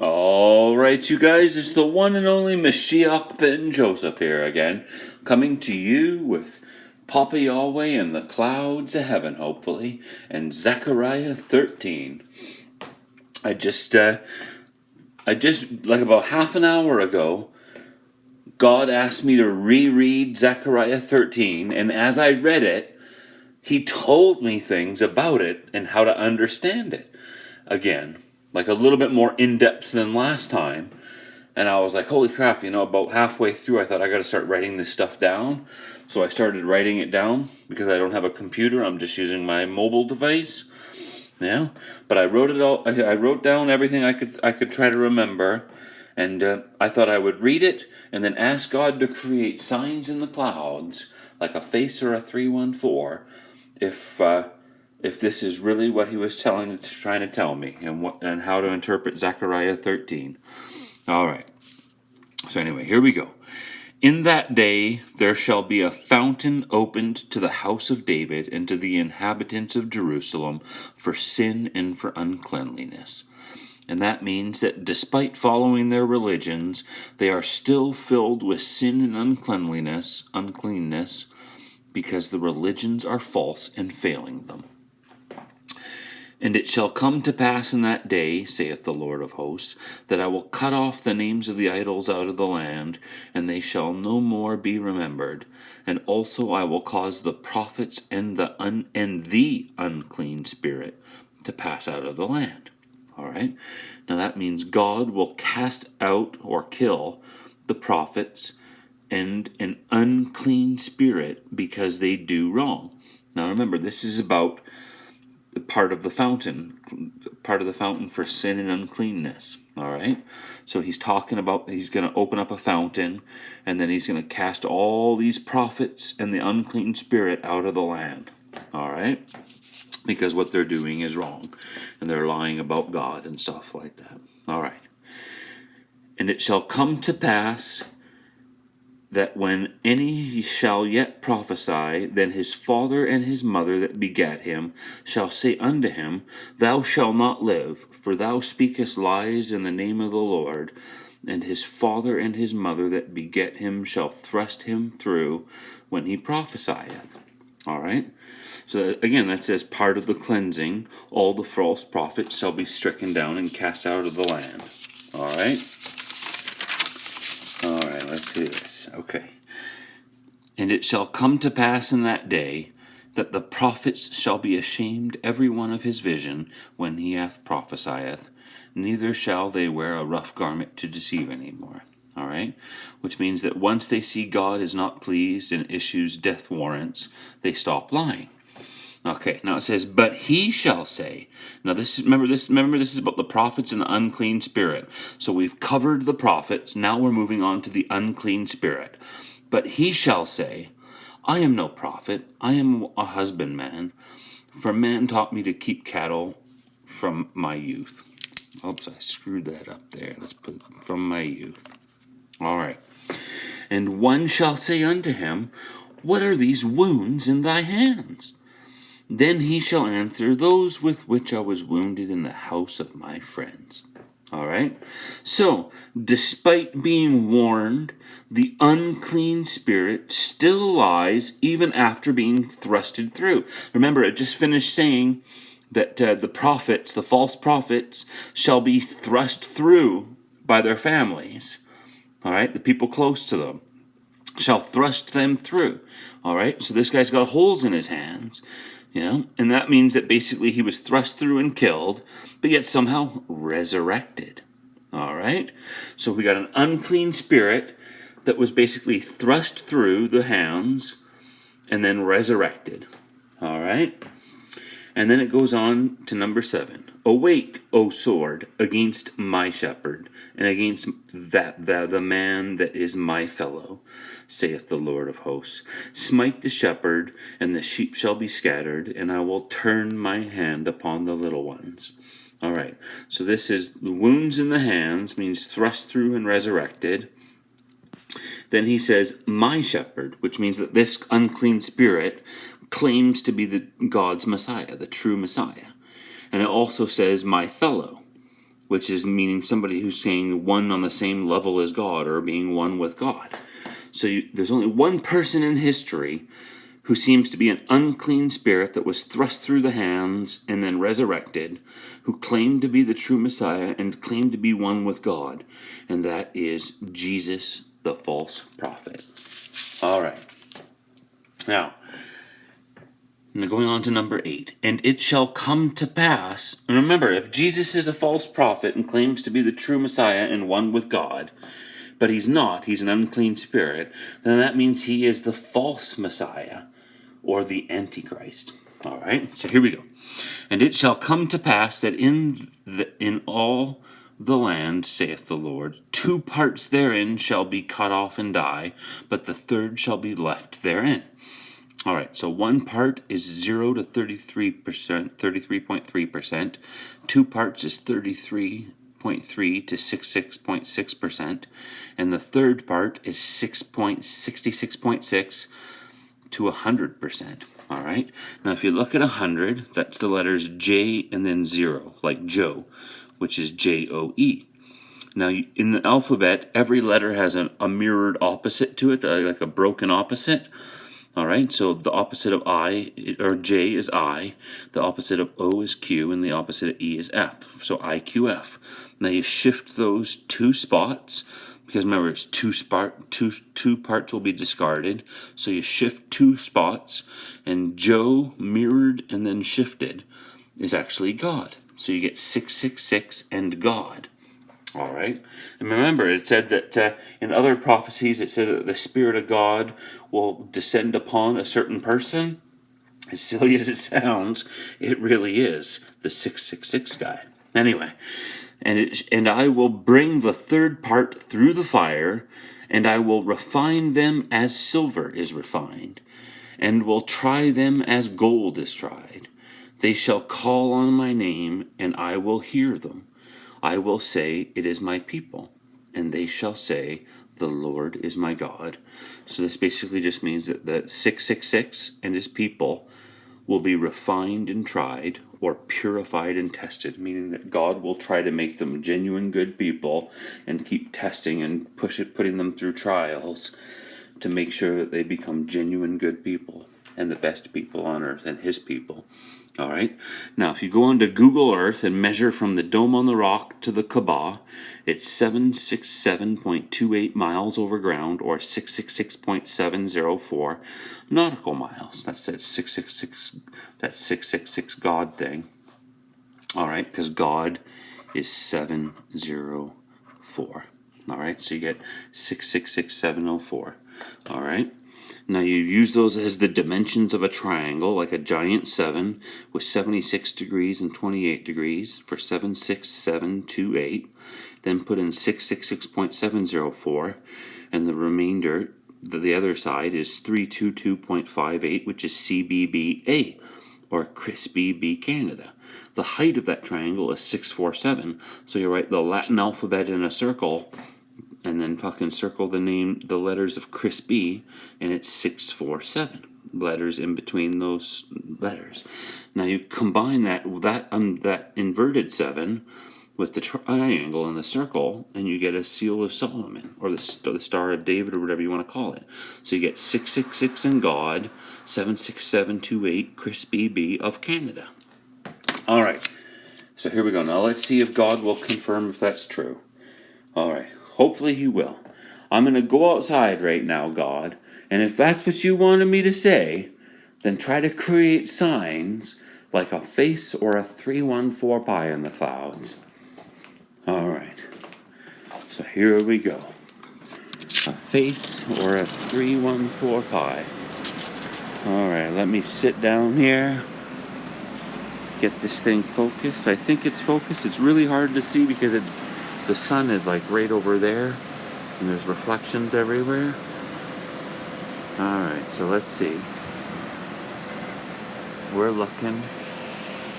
All right, you guys, it's the one and only Moshiach ben Joseph here again, coming to you with Papa Yahweh in the clouds of heaven, hopefully, and Zechariah 13. I just like about half an hour ago, God asked me to reread Zechariah 13, and as I read it, He told me things about it and how to understand it again, like a little bit more in depth than last time. And I was like, holy crap, about halfway through, I thought I got to start writing this stuff down. So I started writing it down because I don't have a computer. I'm just using my mobile device. Yeah. But I wrote it all. I wrote down everything I could try to remember. And I thought I would read it and then ask God to create signs in the clouds, like a face or a 314, if this is really what He was trying to tell me, and how to interpret Zechariah 13. All right. So anyway, here we go. In that day there shall be a fountain opened to the house of David and to the inhabitants of Jerusalem for sin and for uncleanliness. And that means that despite following their religions, they are still filled with sin and uncleanness, because the religions are false and failing them. And it shall come to pass in that day, saith the Lord of hosts, that I will cut off the names of the idols out of the land, and they shall no more be remembered. And also I will cause the prophets and the unclean spirit to pass out of the land. All right. Now that means God will cast out or kill the prophets and an unclean spirit because they do wrong. Now remember, this is about part of the fountain for sin and uncleanness. All right. So he's talking about he's going to open up a fountain, and then he's going to cast all these prophets and the unclean spirit out of the land. All right. Because what they're doing is wrong, and they're lying about God and stuff like that. All right. And it shall come to pass that when any shall yet prophesy, then his father and his mother that begat him shall say unto him, Thou shalt not live, for thou speakest lies in the name of the Lord. And his father and his mother that beget him shall thrust him through when he prophesieth. All right. So again, that says part of the cleansing. All the false prophets shall be stricken down and cast out of the land. All right. All right, let's do this. Okay. And it shall come to pass in that day that the prophets shall be ashamed every one of his vision when he hath prophesieth, neither shall they wear a rough garment to deceive any more. All right? Which means that once they see God is not pleased and issues death warrants, they stop lying. Okay, now it says, but he shall say. Now remember this is about the prophets and the unclean spirit. So we've covered the prophets, now we're moving on to the unclean spirit. But he shall say, I am no prophet, I am a husbandman, for man taught me to keep cattle from my youth. Oops, I screwed that up there. Let's put from my youth. All right. And one shall say unto him, What are these wounds in thy hands? Then he shall answer, Those with which I was wounded in the house of my friends. All right? So, despite being warned, the unclean spirit still lies even after being thrusted through. Remember, it just finished saying that the prophets, the false prophets, shall be thrust through by their families. All right? The people close to them shall thrust them through. All right? So this guy's got holes in his hands. And that means that basically he was thrust through and killed, but yet somehow resurrected. All right? So we got an unclean spirit that was basically thrust through the hands and then resurrected. All right? And then it goes on to number 7. Awake, O sword, against my shepherd, and against the man that is my fellow, saith the Lord of hosts. Smite the shepherd, and the sheep shall be scattered, and I will turn my hand upon the little ones. All right, so this is the wounds in the hands, means thrust through and resurrected. Then he says, my shepherd, which means that this unclean spirit claims to be God's Messiah, the true Messiah. And it also says, my fellow. which is meaning somebody who's saying one on the same level as God or being one with God. So there's only one person in history who seems to be an unclean spirit that was thrust through the hands and then resurrected, who claimed to be the true Messiah and claimed to be one with God, and that is Jesus, the false prophet. All right. Now going on to number 8. And it shall come to pass, and remember, if Jesus is a false prophet and claims to be the true Messiah and one with God, but he's not, he's an unclean spirit, then that means he is the false Messiah, or the Antichrist. All right, so here we go. And it shall come to pass that in all the land, saith the Lord, 2 parts therein shall be cut off and die, but the third shall be left therein. All right, so 1 part is 0 to 33%, 33.3%. 2 parts is 33.3 to 66.6%. And the third part is 66.6 to 100%. All right, now if you look at 100, that's the letters J and then 0, like Joe, which is J-O-E. Now, in the alphabet, every letter has a mirrored opposite to it, like a broken opposite. All right, so the opposite of I, or J, is I, the opposite of O is Q, and the opposite of E is F. So IQF. Now you shift those 2 spots, because remember, it's two parts will be discarded. So you shift 2 spots, and Joe, mirrored and then shifted, is actually God. So you get 666 and God. All right, and remember, it said that in other prophecies, it said that the Spirit of God will descend upon a certain person. As silly as it sounds, it really is the 666 guy. Anyway, and I will bring the third part through the fire, and I will refine them as silver is refined, and will try them as gold is tried. They shall call on my name, and I will hear them. I will say, it is my people, and they shall say, the Lord is my God. So this basically just means that the 666 and his people will be refined and tried, or purified and tested, meaning that God will try to make them genuine good people and keep testing and putting them through trials to make sure that they become genuine good people and the best people on earth and his people. All right. Now, if you go onto Google Earth and measure from the Dome on the Rock to the Kaaba, it's 767.28 miles over ground, or 666.704 nautical miles. That's that 666. That 666 God thing. All right, because God is 704. All right, so you get 666,704. All right. Now you use those as the dimensions of a triangle, like a giant 7 with 76 degrees and 28 degrees for 76728. Then put in 666.704, and the remainder, the other side, is 322.58, which is CBBA, or Crispy B Canada. The height of that triangle is 647, so you write the Latin alphabet in a circle, and then fucking circle the letters of Crispy, and it's 647 letters in between those letters. Now you combine that inverted 7 with the triangle and the circle, and you get a seal of Solomon, or the Star of David, or whatever you want to call it. So you get 666 in God, 76728 Crispy B of Canada. All right, so here we go. Now let's see if God will confirm if that's true. All right. Hopefully he will. I'm going to go outside right now, God, and if that's what you wanted me to say, then try to create signs like a face or a 314 pi in the clouds. All right. So here we go. A face or a 314 pi. All right, let me sit down here. Get this thing focused. I think it's focused. It's really hard to see because the sun is like right over there, and there's reflections everywhere. All right, so let's see. We're looking.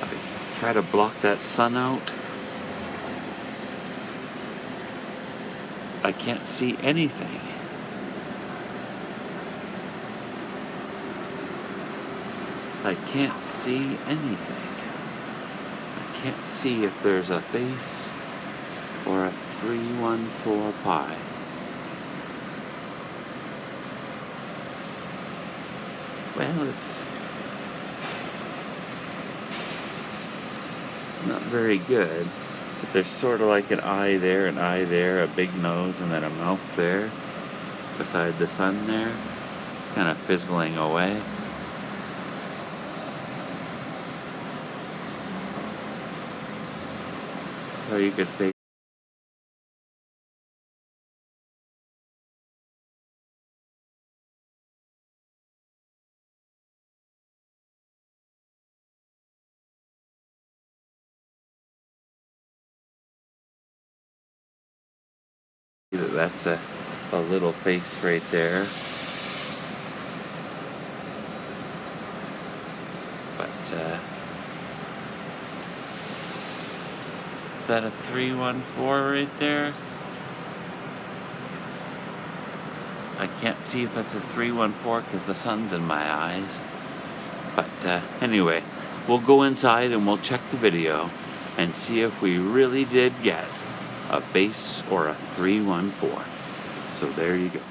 I try to block that sun out. I can't see anything. I can't see anything. I can't see if there's a face or a 314 pi? Well, it's not very good, but there's sort of like an eye there, a big nose, and then a mouth there beside the sun there. It's kind of fizzling away. Or you could say that that's a little face right there. But is that a 314 right there? I can't see if that's a 314 because the sun's in my eyes. But anyway, we'll go inside and we'll check the video and see if we really did get a base or a 314. So there you go.